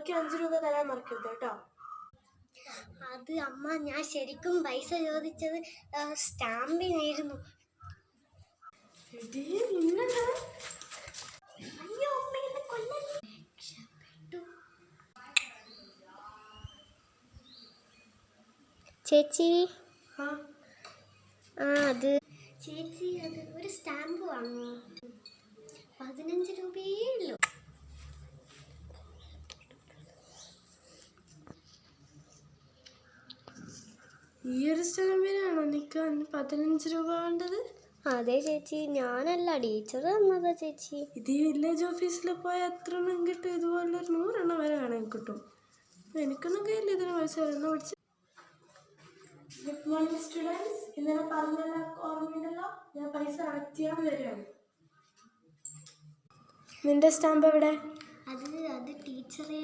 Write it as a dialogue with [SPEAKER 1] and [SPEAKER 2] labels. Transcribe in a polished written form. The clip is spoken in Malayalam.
[SPEAKER 1] എനിക്ക് 5 രൂപ തരാൻ മറക്കരുത് കേട്ടോ.
[SPEAKER 2] അത് അമ്മ, ഞാൻ ശരിക്കും പൈസ ചോദിച്ചത് സ്റ്റാമ്പിനായിരുന്നു. ചേച്ചി, അത് ചേച്ചി, അത് ഒരു സ്റ്റാമ്പ് വാങ്ങൂ. 15 രൂപയേ ഉള്ളൂ.
[SPEAKER 1] ഈ ഒരു സ്റ്റാമ്പിനാണോ നിനക്ക് 15 രൂപ വേണ്ടത്?
[SPEAKER 2] അതെ ചേച്ചി, ഞാനല്ല, ടീച്ചർ തന്നതാ ചേച്ചി.
[SPEAKER 1] ഇത് ഈ വില്ലേജ് ഓഫീസിൽ പോയാൽ എത്ര എണ്ണം കിട്ടും? ഇതുപോലെ 100 എണ്ണം വരെ വേണമെങ്കിൽ കിട്ടും. എനിക്കൊന്നും കയ്യില്ല ഇതിന് പൈസ. എന്നാ പഠിച്ച. Good morning students. ഇന്നലെ പറഞ്ഞല്ലോ, ഓർമ്മയുണ്ടല്ലോ, ഞാൻ പൈസ കളക്ട് ചെയ്യാൻ വരികയാണ്. നിന്റെ സ്റ്റാമ്പ് എവിടെ?
[SPEAKER 2] അത് ടീച്ചറെ